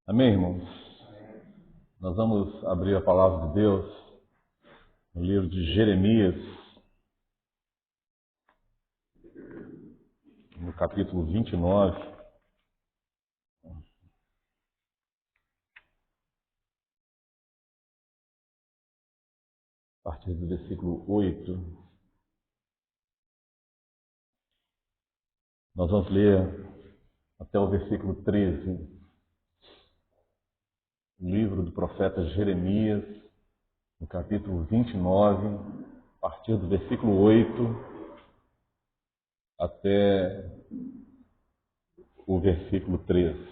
Amém, irmãos? Nós vamos abrir a palavra de Deus no livro de Jeremias, no capítulo 29. A partir do versículo 8. Nós vamos ler até o versículo 13. O livro do profeta Jeremias, no capítulo 29, a partir do versículo 8 até o versículo 13.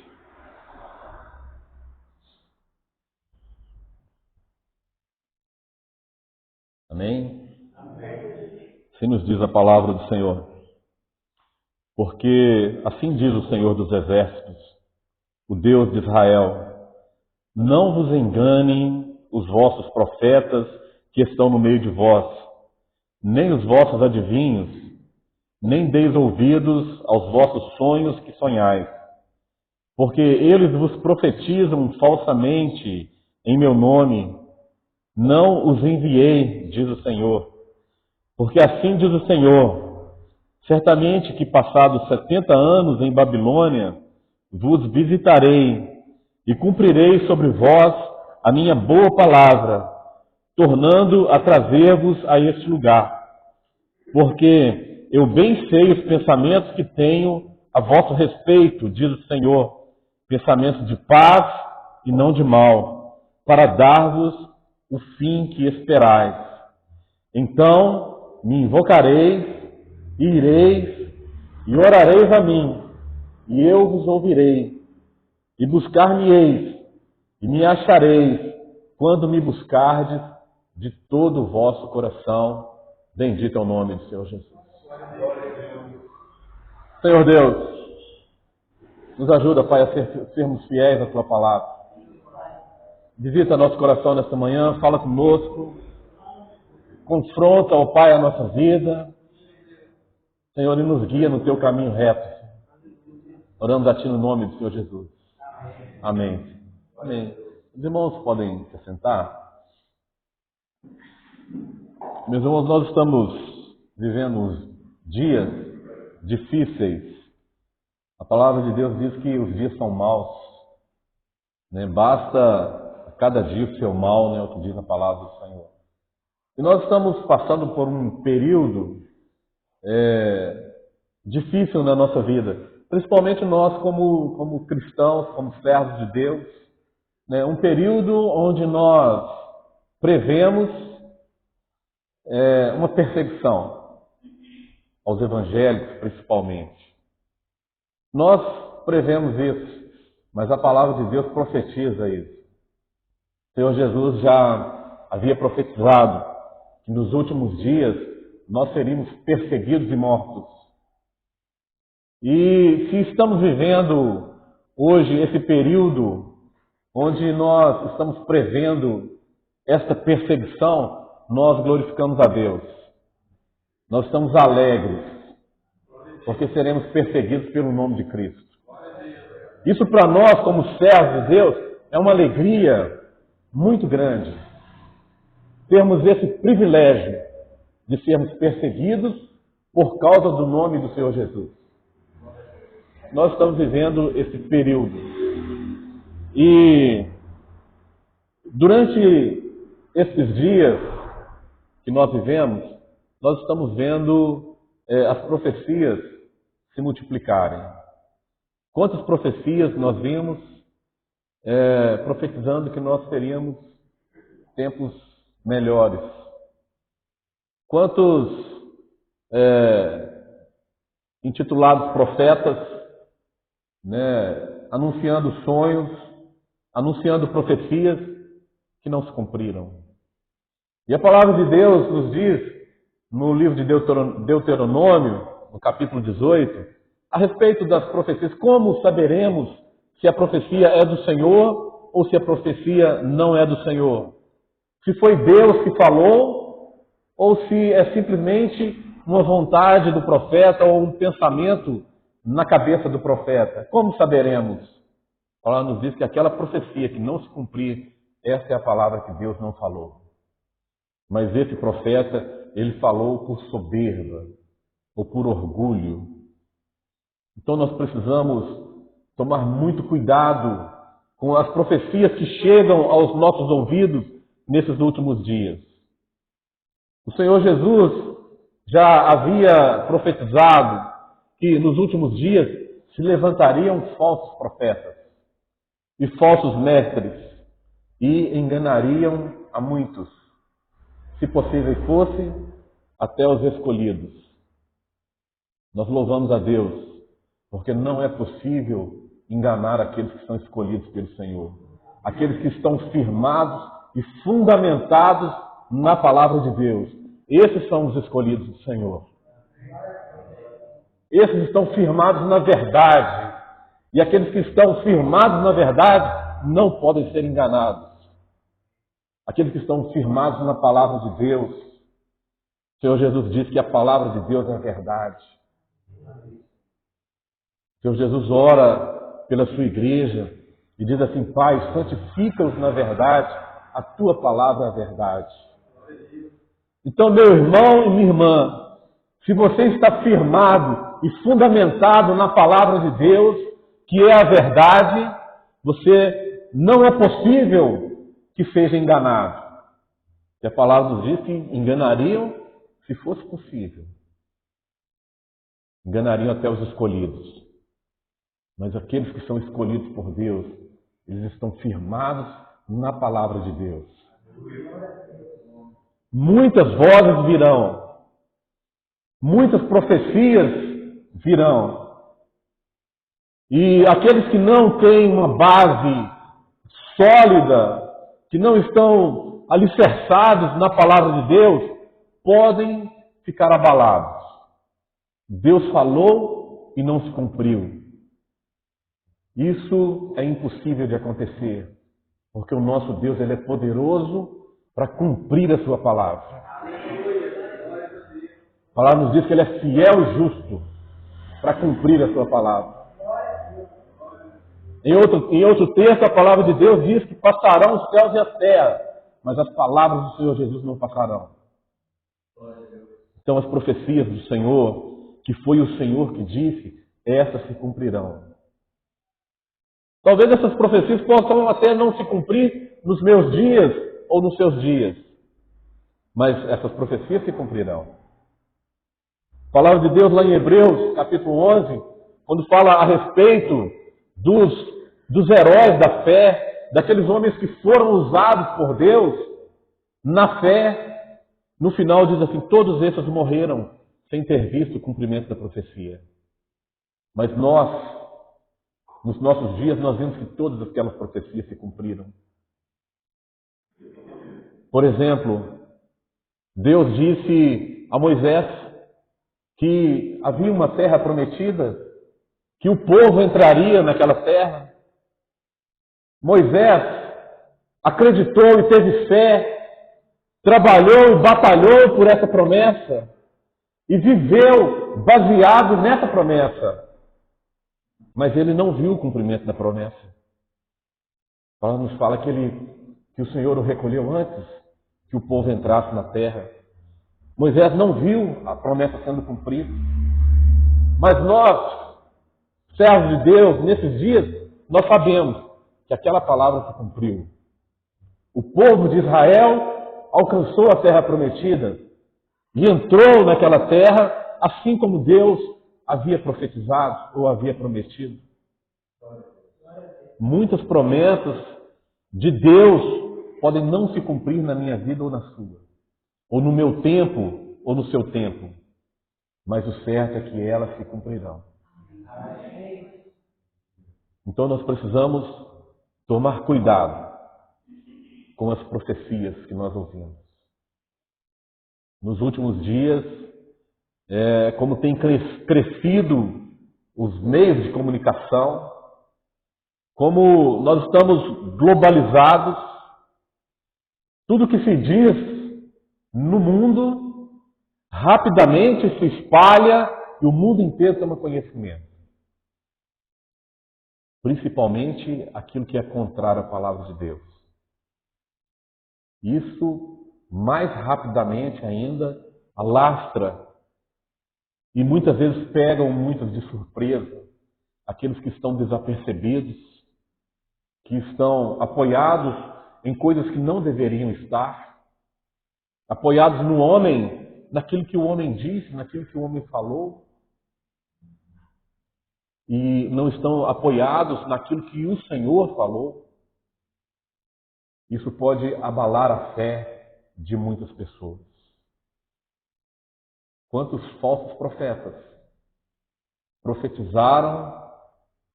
Amém? Assim nos diz a palavra do Senhor. Porque assim diz o Senhor dos Exércitos, o Deus de Israel: não vos enganem os vossos profetas que estão no meio de vós, nem os vossos adivinhos, nem deis ouvidos aos vossos sonhos que sonhais. Porque eles vos profetizam falsamente em meu nome. Não os enviei, diz o Senhor. Porque assim diz o Senhor: certamente que passados 70 anos em Babilônia, vos visitarei e cumprirei sobre vós a minha boa palavra, tornando a trazer-vos a este lugar. Porque eu bem sei os pensamentos que tenho a vosso respeito, diz o Senhor, pensamentos de paz e não de mal, para dar-vos o fim que esperais. Então me invocareis, e ireis, e orareis a mim, e eu vos ouvirei, e buscar-me-eis, e me achareis, quando me buscardes de todo o vosso coração. Bendito é o nome do Senhor Jesus. Senhor Deus, nos ajuda, Pai, a sermos fiéis à Tua palavra. Visita nosso coração nesta manhã, fala conosco, confronta, ó Pai, a nossa vida. Senhor, e nos guia no Teu caminho reto. Oramos a Ti no nome do Senhor Jesus. Amém. Amém. Os irmãos podem se sentar. Meus irmãos, nós estamos vivendo uns dias difíceis. A palavra de Deus diz que os dias são maus, né? Basta cada dia o seu mal, né? O que diz a palavra do Senhor. E nós estamos passando por um período difícil na nossa vida, principalmente nós como cristãos, como servos de Deus, né? Um período onde nós prevemos uma perseguição aos evangélicos, principalmente. Nós prevemos isso, mas a palavra de Deus profetiza isso. O Senhor Jesus já havia profetizado que nos últimos dias nós seríamos perseguidos e mortos. E se estamos vivendo hoje esse período onde nós estamos prevendo esta perseguição, nós glorificamos a Deus. Nós estamos alegres, porque seremos perseguidos pelo nome de Cristo. Isso para nós, como servos de Deus, é uma alegria muito grande. Termos esse privilégio de sermos perseguidos por causa do nome do Senhor Jesus. Nós estamos vivendo esse período. E durante esses dias que nós vivemos, nós estamos vendo as profecias se multiplicarem. Quantas profecias nós vimos profetizando que nós teríamos tempos melhores? Quantos intitulados profetas, né, anunciando sonhos, anunciando profecias que não se cumpriram? E a palavra de Deus nos diz, no livro de Deuteronômio, no capítulo 18, a respeito das profecias. Como saberemos se a profecia é do Senhor ou se a profecia não é do Senhor? Se foi Deus que falou ou se é simplesmente uma vontade do profeta ou um pensamento na cabeça do profeta? Como saberemos? A palavra nos diz que aquela profecia que não se cumprir, essa é a palavra que Deus não falou. Mas esse profeta, ele falou por soberba ou por orgulho. Então nós precisamos tomar muito cuidado com as profecias que chegam aos nossos ouvidos nesses últimos dias. O Senhor Jesus já havia profetizado que nos últimos dias se levantariam falsos profetas e falsos mestres e enganariam a muitos, se possível fosse, até os escolhidos. Nós louvamos a Deus, porque não é possível enganar aqueles que são escolhidos pelo Senhor. Aqueles que estão firmados e fundamentados na palavra de Deus. Esses são os escolhidos do Senhor. Esses estão firmados na verdade. E aqueles que estão firmados na verdade não podem ser enganados. Aqueles que estão firmados na palavra de Deus. O Senhor Jesus disse que a palavra de Deus é a verdade. O Senhor Jesus ora pela sua igreja e diz assim: Pai, santifica-os na verdade, a tua palavra é a verdade. Então, meu irmão e minha irmã, se você está firmado e fundamentado na palavra de Deus, que é a verdade, você não é possível que seja enganado. E a palavra nos diz que enganariam se fosse possível. Enganariam até os escolhidos. Mas aqueles que são escolhidos por Deus, eles estão firmados na palavra de Deus. Muitas vozes virão. Muitas profecias virão. E aqueles que não têm uma base sólida, que não estão alicerçados na palavra de Deus, podem ficar abalados. Deus falou e não se cumpriu. Isso é impossível de acontecer, porque o nosso Deus, ele é poderoso para cumprir a sua palavra. A palavra nos diz que ele é fiel e justo para cumprir a sua palavra. Em outro texto, a palavra de Deus diz que passarão os céus e a terra, mas as palavras do Senhor Jesus não passarão. Então as profecias do Senhor, que foi o Senhor que disse, essas se cumprirão. Talvez essas profecias possam até não se cumprir nos meus dias ou nos seus dias, mas essas profecias se cumprirão. A palavra de Deus lá em Hebreus, capítulo 11, quando fala a respeito dos heróis da fé, daqueles homens que foram usados por Deus na fé, no final diz assim: todos esses morreram sem ter visto o cumprimento da profecia. Mas nós, nos nossos dias, nós vimos que todas aquelas profecias se cumpriram. Por exemplo, Deus disse a Moisés que havia uma terra prometida, que o povo entraria naquela terra. Moisés acreditou e teve fé, trabalhou e batalhou por essa promessa e viveu baseado nessa promessa. Mas ele não viu o cumprimento da promessa. A palavra nos fala que o Senhor o recolheu antes que o povo entrasse na terra. Moisés não viu a promessa sendo cumprida. Mas nós, servos de Deus, nesses dias, nós sabemos que aquela palavra se cumpriu. O povo de Israel alcançou a terra prometida e entrou naquela terra, assim como Deus havia profetizado ou havia prometido. Muitas promessas de Deus podem não se cumprir na minha vida ou na sua, ou no meu tempo ou no seu tempo, mas o certo é que elas se cumprirão. Então nós precisamos tomar cuidado com as profecias que nós ouvimos. Nos últimos dias, como tem crescido os meios de comunicação, como nós estamos globalizados, tudo que se diz no mundo rapidamente se espalha e o mundo inteiro toma conhecimento. principalmente aquilo que é contrário à palavra de Deus. Isso, mais rapidamente ainda, alastra e muitas vezes pegam muitos de surpresa aqueles que estão desapercebidos, que estão apoiados em coisas que não deveriam estar, apoiados no homem, naquilo que o homem disse, naquilo que o homem falou, e não estão apoiados naquilo que o Senhor falou. Isso pode abalar a fé de muitas pessoas. Quantos falsos profetas profetizaram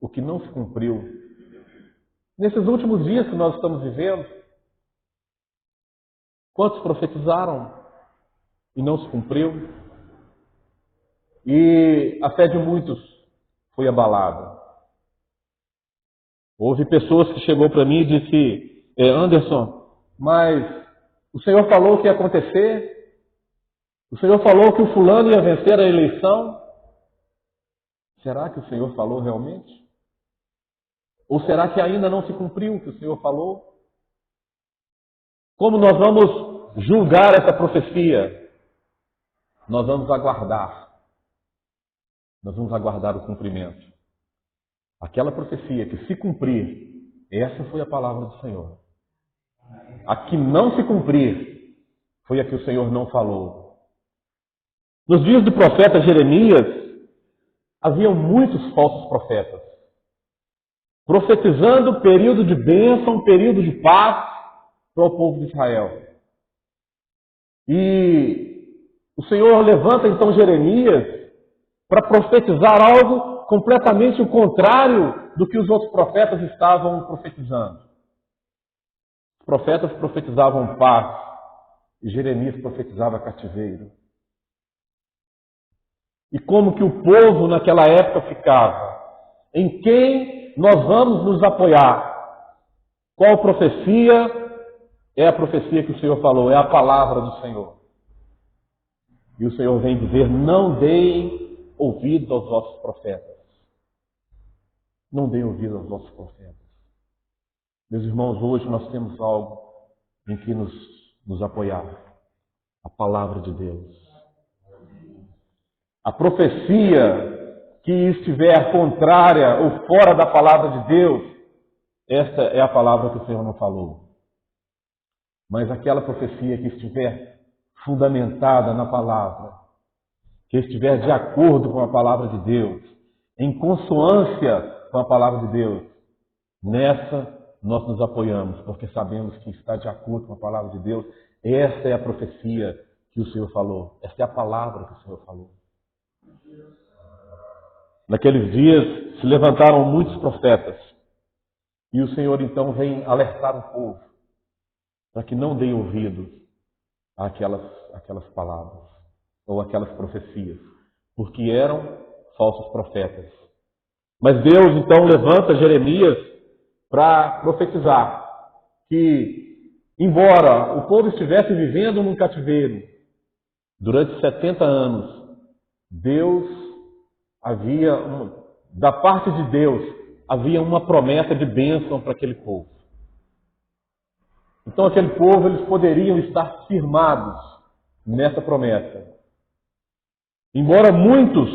o que não se cumpriu? Nesses últimos dias que nós estamos vivendo, quantos profetizaram e não se cumpriu? E a fé de muitos foi abalada. Houve pessoas que chegou para mim e disse: Anderson, mas o Senhor falou que ia acontecer? O Senhor falou que o fulano ia vencer a eleição? Será que o Senhor falou realmente? Ou será que ainda não se cumpriu o que o Senhor falou? Como nós vamos julgar essa profecia? Nós vamos aguardar. Nós vamos aguardar o cumprimento. Aquela profecia que se cumprir, essa foi a palavra do Senhor. A que não se cumprir, foi a que o Senhor não falou. Nos dias do profeta Jeremias, haviam muitos falsos profetas, profetizando período de bênção, período de paz para o povo de Israel. E o Senhor levanta então Jeremias para profetizar algo completamente o contrário do que os outros profetas estavam profetizando. Os profetas profetizavam paz e Jeremias profetizava cativeiro. E como que o povo naquela época ficava? Em quem nós vamos nos apoiar? Qual profecia? É a profecia que o Senhor falou, é a palavra do Senhor. E o Senhor vem dizer: não deem ouvidos aos vossos profetas. Não deem ouvidos aos vossos profetas. Meus irmãos, hoje nós temos algo em que nos apoiar. A palavra de Deus. A profecia que estiver contrária ou fora da palavra de Deus, esta é a palavra que o Senhor não falou. Mas aquela profecia que estiver fundamentada na palavra, que estiver de acordo com a palavra de Deus, em consonância com a palavra de Deus, nessa nós nos apoiamos, porque sabemos que está de acordo com a palavra de Deus. Essa é a profecia que o Senhor falou. Essa é a palavra que o Senhor falou. Naqueles dias se levantaram muitos profetas. E o Senhor então vem alertar o povo para que não deem ouvido àquelas palavras ou aquelas profecias, porque eram falsos profetas. Mas Deus então levanta Jeremias para profetizar que, embora o povo estivesse vivendo num cativeiro durante 70 anos, Deus havia, da parte de Deus, havia uma promessa de bênção para aquele povo. Então aquele povo, eles poderiam estar firmados nessa promessa. Embora muitos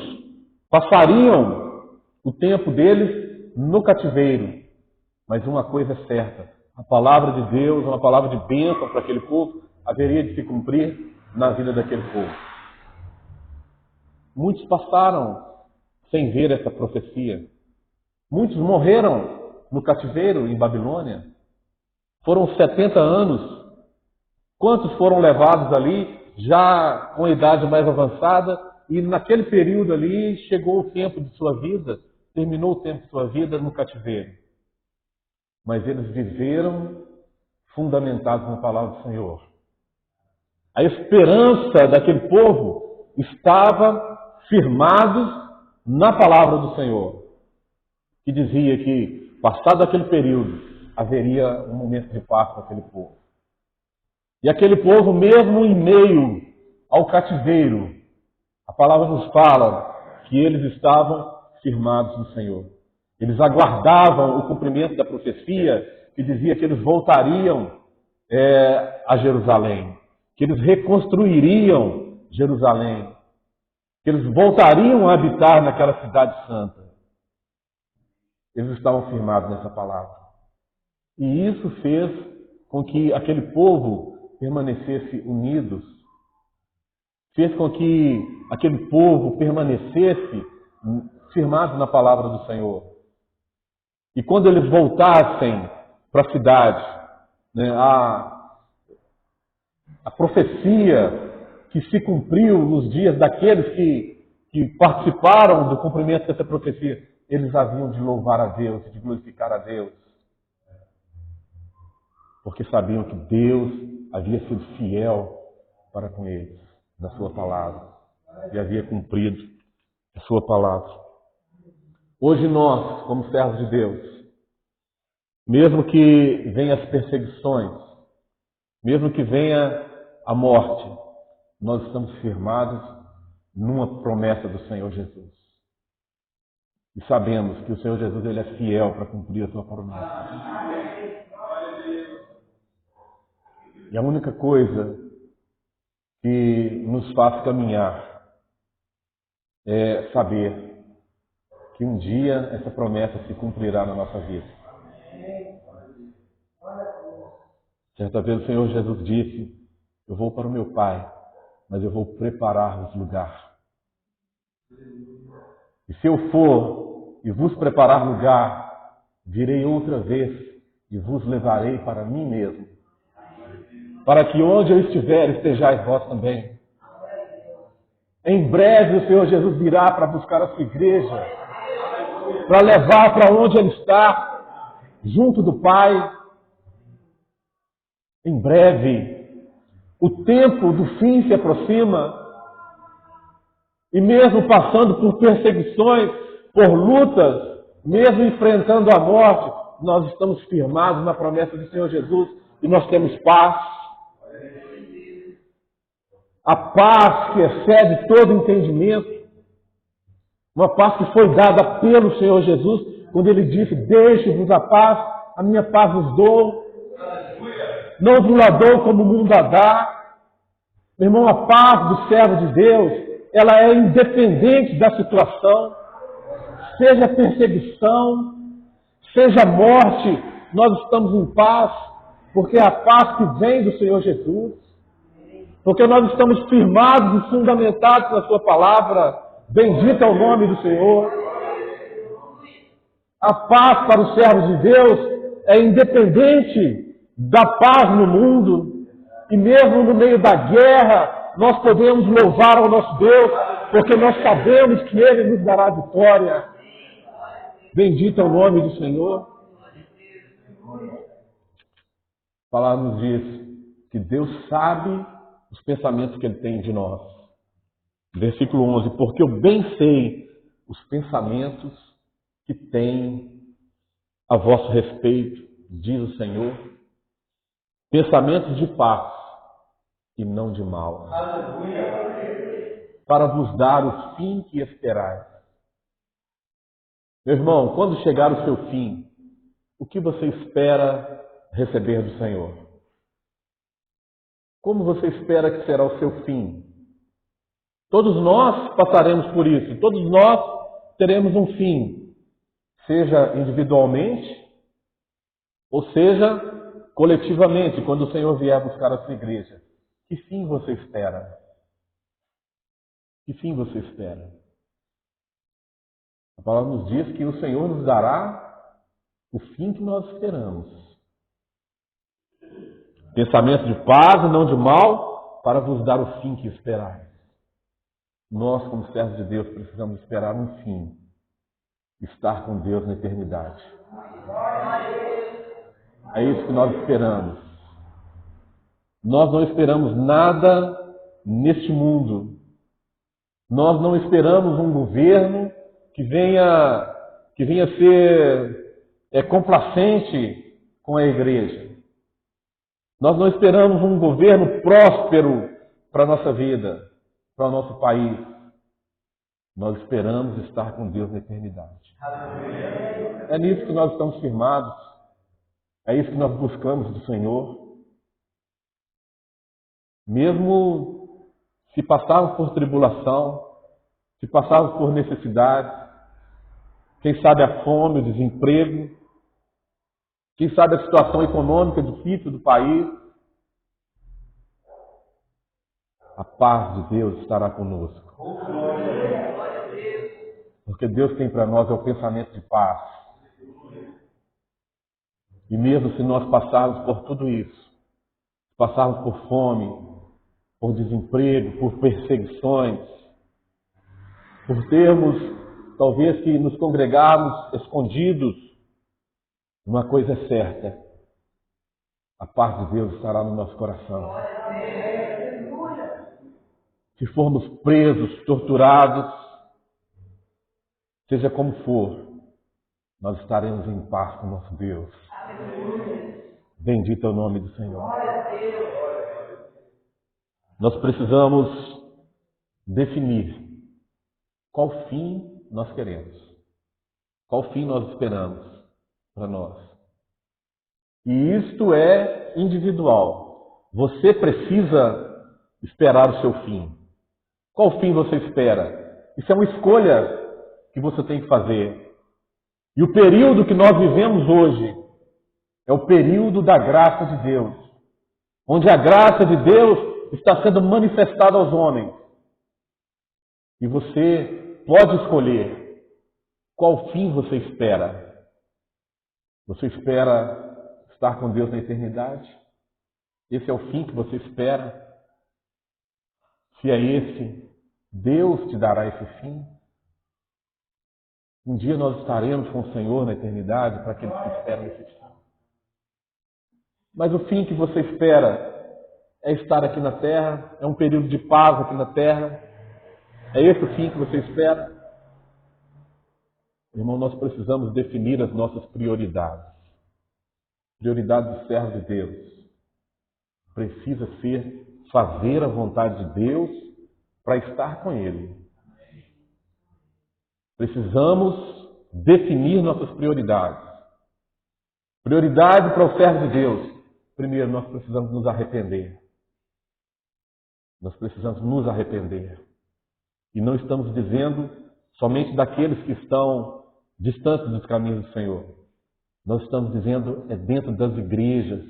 passariam o tempo deles no cativeiro, mas uma coisa é certa: a palavra de Deus, uma palavra de bênção para aquele povo, haveria de se cumprir na vida daquele povo. Muitos passaram sem ver essa profecia. Muitos morreram no cativeiro em Babilônia. Foram 70 anos. Quantos foram levados ali, já com a idade mais avançada, e naquele período ali chegou o tempo de sua vida, terminou o tempo de sua vida no cativeiro. Mas eles viveram fundamentados na palavra do Senhor. A esperança daquele povo estava firmados na palavra do Senhor, que dizia que, passado aquele período, haveria um momento de paz para aquele povo. E aquele povo, mesmo em meio ao cativeiro, a palavra nos fala que eles estavam firmados no Senhor. Eles aguardavam o cumprimento da profecia que dizia que eles voltariam a Jerusalém, que eles reconstruiriam Jerusalém, que eles voltariam a habitar naquela cidade santa. Eles estavam firmados nessa palavra. E isso fez com que aquele povo permanecesse unidos, fez com que aquele povo permanecesse firmado na palavra do Senhor. E quando eles voltassem para a cidade, né, a profecia que se cumpriu nos dias daqueles que participaram do cumprimento dessa profecia, eles haviam de louvar a Deus, de glorificar a Deus, porque sabiam que Deus havia sido fiel para com eles, na sua palavra, e havia cumprido a sua palavra. Hoje nós, como servos de Deus, mesmo que venham as perseguições, mesmo que venha a morte, nós estamos firmados numa promessa do Senhor Jesus. E sabemos que o Senhor Jesus ele é fiel para cumprir a sua promessa. E a única coisa que nos faz caminhar é saber que um dia essa promessa se cumprirá na nossa vida. Certa vez o Senhor Jesus disse: eu vou para o meu Pai, mas eu vou preparar-vos lugar. E se eu for e vos preparar lugar, virei outra vez e vos levarei para mim mesmo, para que onde eu estiver, estejais vós também. Em breve o Senhor Jesus virá para buscar a sua igreja, para levar para onde Ele está, junto do Pai. Em breve, o tempo do fim se aproxima, e mesmo passando por perseguições, por lutas, mesmo enfrentando a morte, nós estamos firmados na promessa do Senhor Jesus e nós temos paz. A paz que excede todo entendimento, uma paz que foi dada pelo Senhor Jesus, quando Ele disse: deixe-vos a paz, a minha paz vos dou, não vos la dou como o mundo a dá. Meu irmão, a paz do servo de Deus, ela é independente da situação, seja perseguição, seja morte, nós estamos em paz, porque é a paz que vem do Senhor Jesus, porque nós estamos firmados e fundamentados na sua palavra. Bendito é o nome do Senhor. A paz para os servos de Deus é independente da paz no mundo, e mesmo no meio da guerra, nós podemos louvar ao nosso Deus, porque nós sabemos que Ele nos dará vitória. Bendito é o nome do Senhor. A palavra nos diz que Deus sabe os pensamentos que Ele tem de nós. Versículo 11: porque eu bem sei os pensamentos que tem a vosso respeito, diz o Senhor, pensamentos de paz e não de mal, para vos dar o fim que esperais. Meu irmão, quando chegar o seu fim, o que você espera receber do Senhor? Como você espera que será o seu fim? Todos nós passaremos por isso, todos nós teremos um fim, seja individualmente, ou seja, coletivamente, quando o Senhor vier buscar a sua igreja. Que fim você espera? Que fim você espera? A palavra nos diz que o Senhor nos dará o fim que nós esperamos. Pensamento de paz e não de mal, para vos dar o fim que esperais. Nós, como servos de Deus, precisamos esperar um fim. Estar com Deus na eternidade. É isso que nós esperamos. Nós não esperamos nada neste mundo. Nós não esperamos um governo que venha ser complacente com a igreja. Nós não esperamos um governo próspero para a nossa vida, para o nosso país. nós esperamos estar com Deus na eternidade. É nisso que nós estamos firmados. É isso que nós buscamos do Senhor. Mesmo se passarmos por tribulação, se passarmos por necessidade, quem sabe a fome, o desemprego, quem sabe a situação econômica difícil do país, a paz de Deus estará conosco. Porque Deus tem para nós é o pensamento de paz. E mesmo se nós passarmos por tudo isso, passarmos por fome, por desemprego, por perseguições, por termos, talvez, que nos congregarmos escondidos, uma coisa é certa: a paz de Deus estará no nosso coração. Se formos presos, torturados, seja como for, nós estaremos em paz com nosso Deus. Bendito é o nome do Senhor. Nós precisamos definir qual fim nós queremos, qual fim nós esperamos para nós. E isto é individual. Você precisa esperar o seu fim. Qual fim você espera? Isso é uma escolha que você tem que fazer. E o período que nós vivemos hoje é o período da graça de Deus, onde a graça de Deus está sendo manifestada aos homens. E você pode escolher qual fim você espera. Você espera estar com Deus na eternidade? Esse é o fim que você espera? Se é esse, Deus te dará esse fim. Um dia nós estaremos com o Senhor na eternidade para aqueles que esperam esse fim. Mas o fim que você espera é estar aqui na terra, é um período de paz aqui na terra. É esse o fim que você espera? Irmão, nós precisamos definir as nossas prioridades. Prioridade do servo de Deus precisa ser fazer a vontade de Deus para estar com Ele. Precisamos definir nossas prioridades. Prioridade para o servo de Deus. Primeiro, nós precisamos nos arrepender. Nós precisamos nos arrepender. E não estamos dizendo somente daqueles que estão distantes dos caminhos do Senhor. Nós estamos dizendo dentro das igrejas.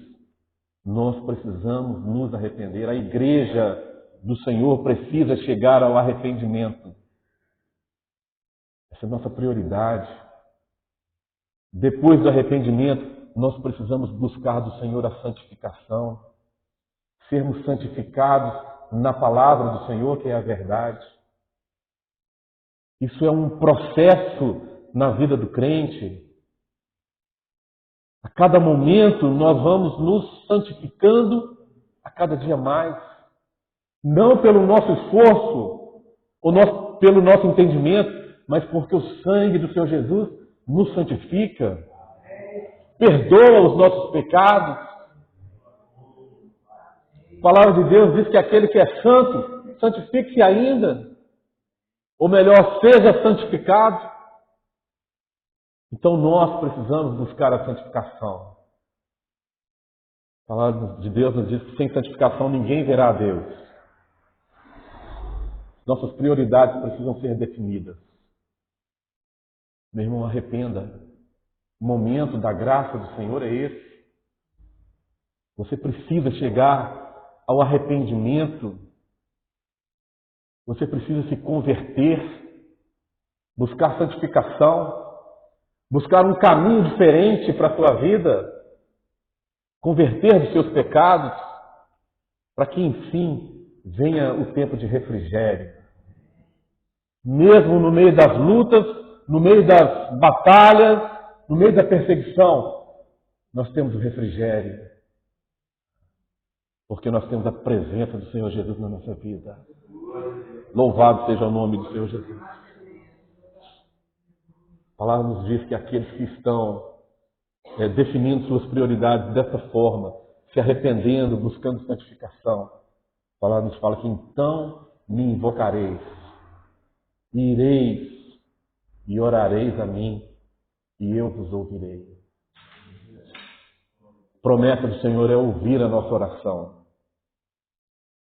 Nós precisamos nos arrepender. A igreja do Senhor precisa chegar ao arrependimento. Essa é a nossa prioridade. Depois do arrependimento, nós precisamos buscar do Senhor a santificação. Sermos santificados na palavra do Senhor, que é a verdade. Isso é um processo na vida do crente. A cada momento nós vamos nos santificando a cada dia mais. Não pelo nosso esforço, ou pelo nosso entendimento, mas porque o sangue do Senhor Jesus nos santifica, perdoa os nossos pecados. A palavra de Deus diz que aquele que é santo, santifique-se ainda. Ou melhor, seja santificado. Então nós precisamos buscar a santificação. A palavra de Deus nos diz que sem santificação ninguém verá a Deus. Nossas prioridades precisam ser definidas. Meu irmão, arrependa. O momento da graça do Senhor é esse. Você precisa chegar ao arrependimento. Você precisa se converter, buscar santificação, buscar um caminho diferente para a sua vida, converter dos seus pecados, para que, enfim, venha o tempo de refrigério. Mesmo no meio das lutas, no meio das batalhas, no meio da perseguição, nós temos o refrigério. Porque nós temos a presença do Senhor Jesus na nossa vida. Louvado seja o nome do Senhor Jesus. A palavra nos diz que aqueles que estão definindo suas prioridades dessa forma, se arrependendo, buscando santificação, a palavra nos fala que então me invocareis. e ireis e orareis a mim, e eu vos ouvirei. A promessa do Senhor é ouvir a nossa oração.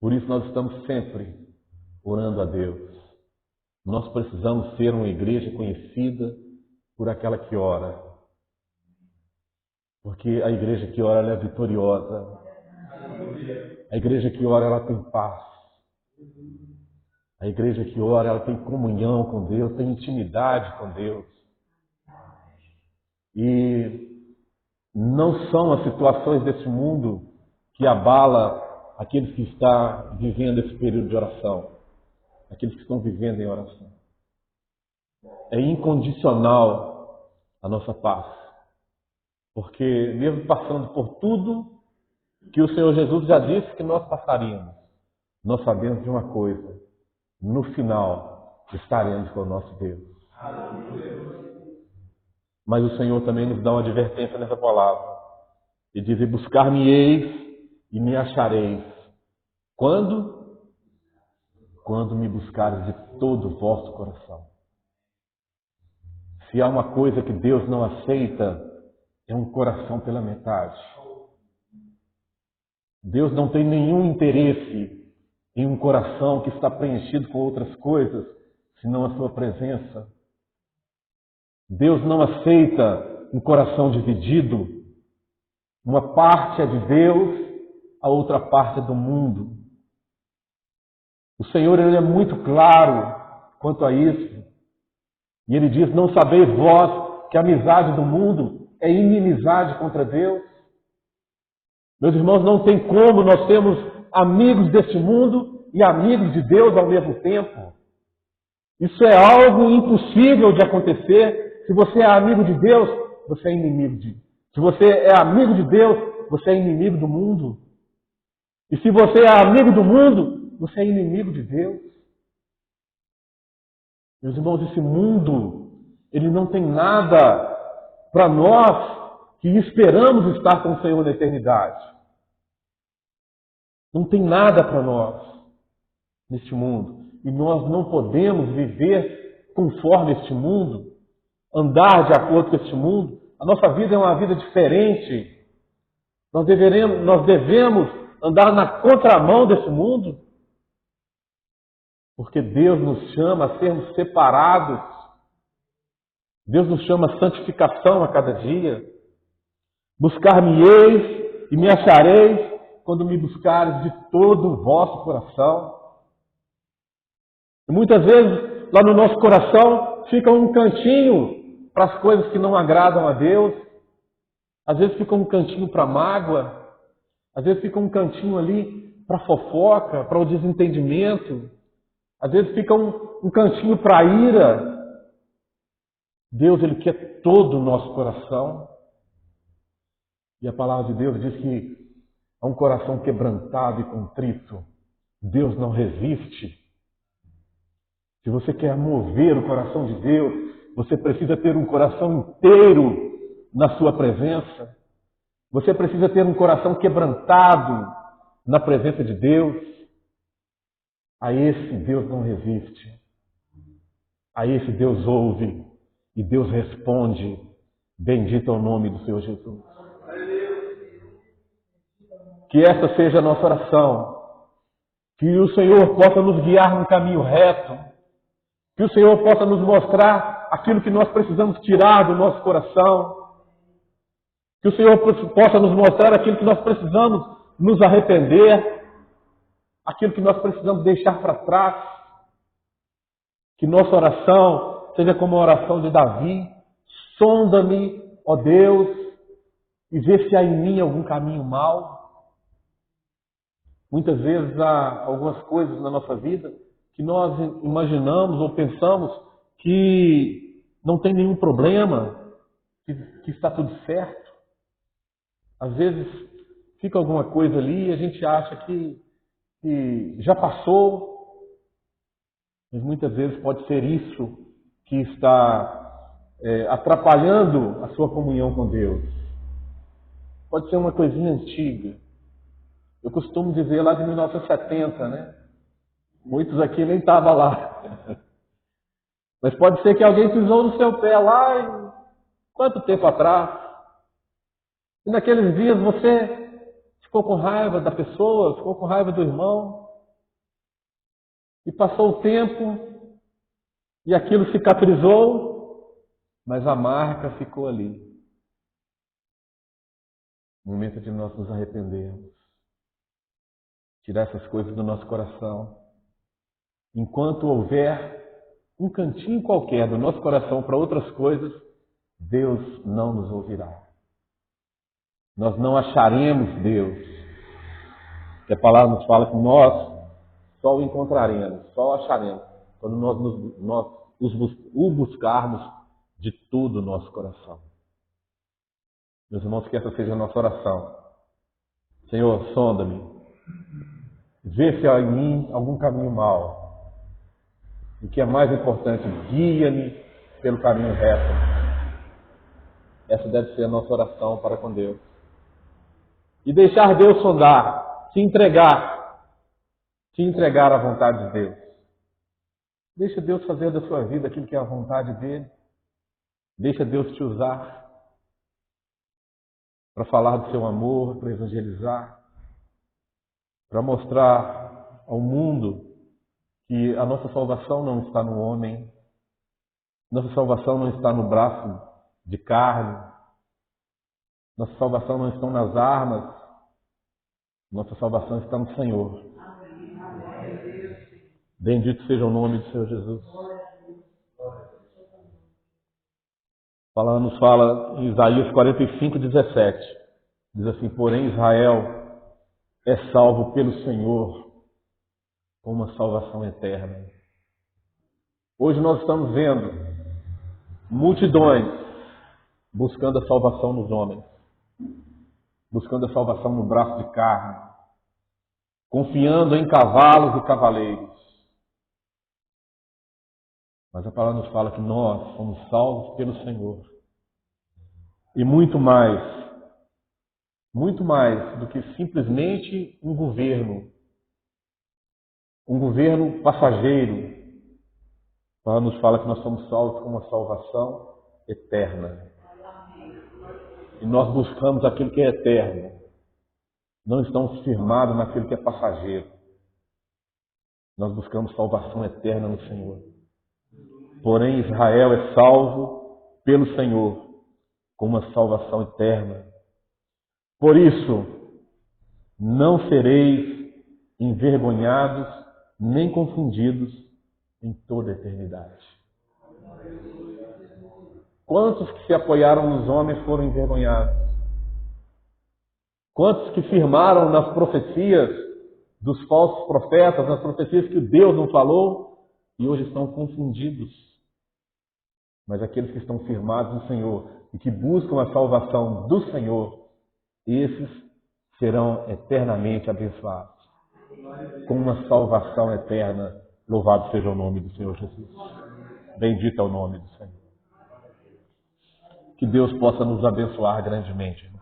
Por isso nós estamos sempre orando a Deus. Nós precisamos ser uma igreja conhecida por aquela que ora. Porque a igreja que ora ela é vitoriosa. A igreja que ora ela tem paz. A igreja que ora ela tem comunhão com Deus, tem intimidade com Deus. E não são as situações desse mundo que abala aqueles que estão vivendo esse período de oração. Aqueles que estão vivendo em oração. É incondicional a nossa paz. Porque mesmo passando por tudo que o Senhor Jesus já disse que nós passaríamos, nós sabemos de uma coisa: no final estaremos com o nosso Deus. Mas o Senhor também nos dá uma advertência nessa palavra. Ele diz: e buscar-me-eis e me achareis. Quando? Quando me buscares de todo o vosso coração. Se há uma coisa que Deus não aceita, é um coração pela metade. Deus não tem nenhum interesse em um coração que está preenchido com outras coisas, senão a sua presença. Deus não aceita um coração dividido. Uma parte é de Deus, a outra parte é do mundo. O Senhor ele é muito claro quanto a isso. E Ele diz: não sabeis vós que a amizade do mundo é inimizade contra Deus? Meus irmãos, não tem como nós termos amigos deste mundo e amigos de Deus ao mesmo tempo. Isso é algo impossível de acontecer. Se você é amigo de Deus, você é inimigo de Deus. Se você é amigo de Deus, você é inimigo do mundo. E se você é amigo do mundo, você é inimigo de Deus. Meus irmãos, esse mundo, ele não tem nada para nós que esperamos estar com o Senhor na eternidade. Não tem nada para nós neste mundo. E nós não podemos viver conforme este mundo, andar de acordo com este mundo. A nossa vida é uma vida diferente. Nós devemos andar na contramão desse mundo. Porque Deus nos chama a sermos separados. Deus nos chama a santificação a cada dia. Buscar-me-eis e me achareis quando me buscares de todo o vosso coração. E muitas vezes, lá no nosso coração, fica um cantinho para as coisas que não agradam a Deus. Às vezes fica um cantinho para a mágoa. Às vezes fica um cantinho ali para a fofoca, para o desentendimento. Às vezes fica um cantinho para a ira. Deus, Ele quer todo o nosso coração. E a palavra de Deus diz que a um coração quebrantado e contrito, Deus não resiste. Se você quer mover o coração de Deus, você precisa ter um coração inteiro na sua presença. Você precisa ter um coração quebrantado na presença de Deus. A esse Deus não resiste. A esse Deus ouve e Deus responde. Bendito é o nome do Senhor Jesus. Que esta seja a nossa oração. Que o Senhor possa nos guiar no caminho reto. Que o Senhor possa nos mostrar aquilo que nós precisamos tirar do nosso coração. Que o Senhor possa nos mostrar aquilo que nós precisamos nos arrepender. Aquilo que nós precisamos deixar para trás. Que nossa oração seja como a oração de Davi. Sonda-me, ó Deus, e vê se há em mim algum caminho mau. Muitas vezes há algumas coisas na nossa vida que nós imaginamos ou pensamos que não tem nenhum problema, que está tudo certo. Às vezes fica alguma coisa ali e a gente acha que já passou, mas muitas vezes pode ser isso que está atrapalhando a sua comunhão com Deus. Pode ser uma coisinha antiga. Eu costumo dizer lá de 1970, né? Muitos aqui nem estavam lá. Mas pode ser que alguém pisou no seu pé lá em quanto tempo atrás. E naqueles dias você ficou com raiva da pessoa, ficou com raiva do irmão. E passou o tempo e aquilo cicatrizou, mas a marca ficou ali. Momento de nós nos arrependermos. Tirar essas coisas do nosso coração. Enquanto houver um cantinho qualquer do nosso coração para outras coisas, Deus não nos ouvirá. Nós não acharemos Deus. Que a palavra nos fala que nós só o encontraremos, só o acharemos, quando nós o buscarmos de todo o nosso coração. Meus irmãos, que essa seja a nossa oração. Senhor, sonda-me. Vê se há em mim algum caminho mau. O que é mais importante, guia-me pelo caminho reto. Essa deve ser a nossa oração para com Deus. E deixar Deus sondar, se entregar à vontade de Deus. Deixa Deus fazer da sua vida aquilo que é a vontade dele. Deixa Deus te usar para falar do seu amor, para evangelizar, para mostrar ao mundo que a nossa salvação não está no homem, nossa salvação não está no braço de carne, nossa salvação não está nas armas, nossa salvação está no Senhor. Bendito seja o nome do Senhor Jesus. Nos fala em Isaías 45:17. Diz assim: porém Israel é salvo pelo Senhor com uma salvação eterna. Hoje nós estamos vendo multidões buscando a salvação nos homens, buscando a salvação no braço de carne, confiando em cavalos e cavaleiros. Mas a palavra nos fala que nós somos salvos pelo Senhor. E muito mais do que simplesmente um governo passageiro. A palavra nos fala que nós somos salvos com uma salvação eterna. E nós buscamos aquilo que é eterno. Não estamos firmados naquilo que é passageiro. Nós buscamos salvação eterna no Senhor. Porém, Israel é salvo pelo Senhor, com uma salvação eterna. Por isso, não sereis envergonhados nem confundidos em toda a eternidade. Quantos que se apoiaram nos homens foram envergonhados? Quantos que firmaram nas profecias dos falsos profetas, nas profecias que Deus não falou, e hoje estão confundidos? Mas aqueles que estão firmados no Senhor e que buscam a salvação do Senhor, esses serão eternamente abençoados, com uma salvação eterna. Louvado seja o nome do Senhor Jesus. Bendito é o nome do Senhor. Que Deus possa nos abençoar grandemente, irmão.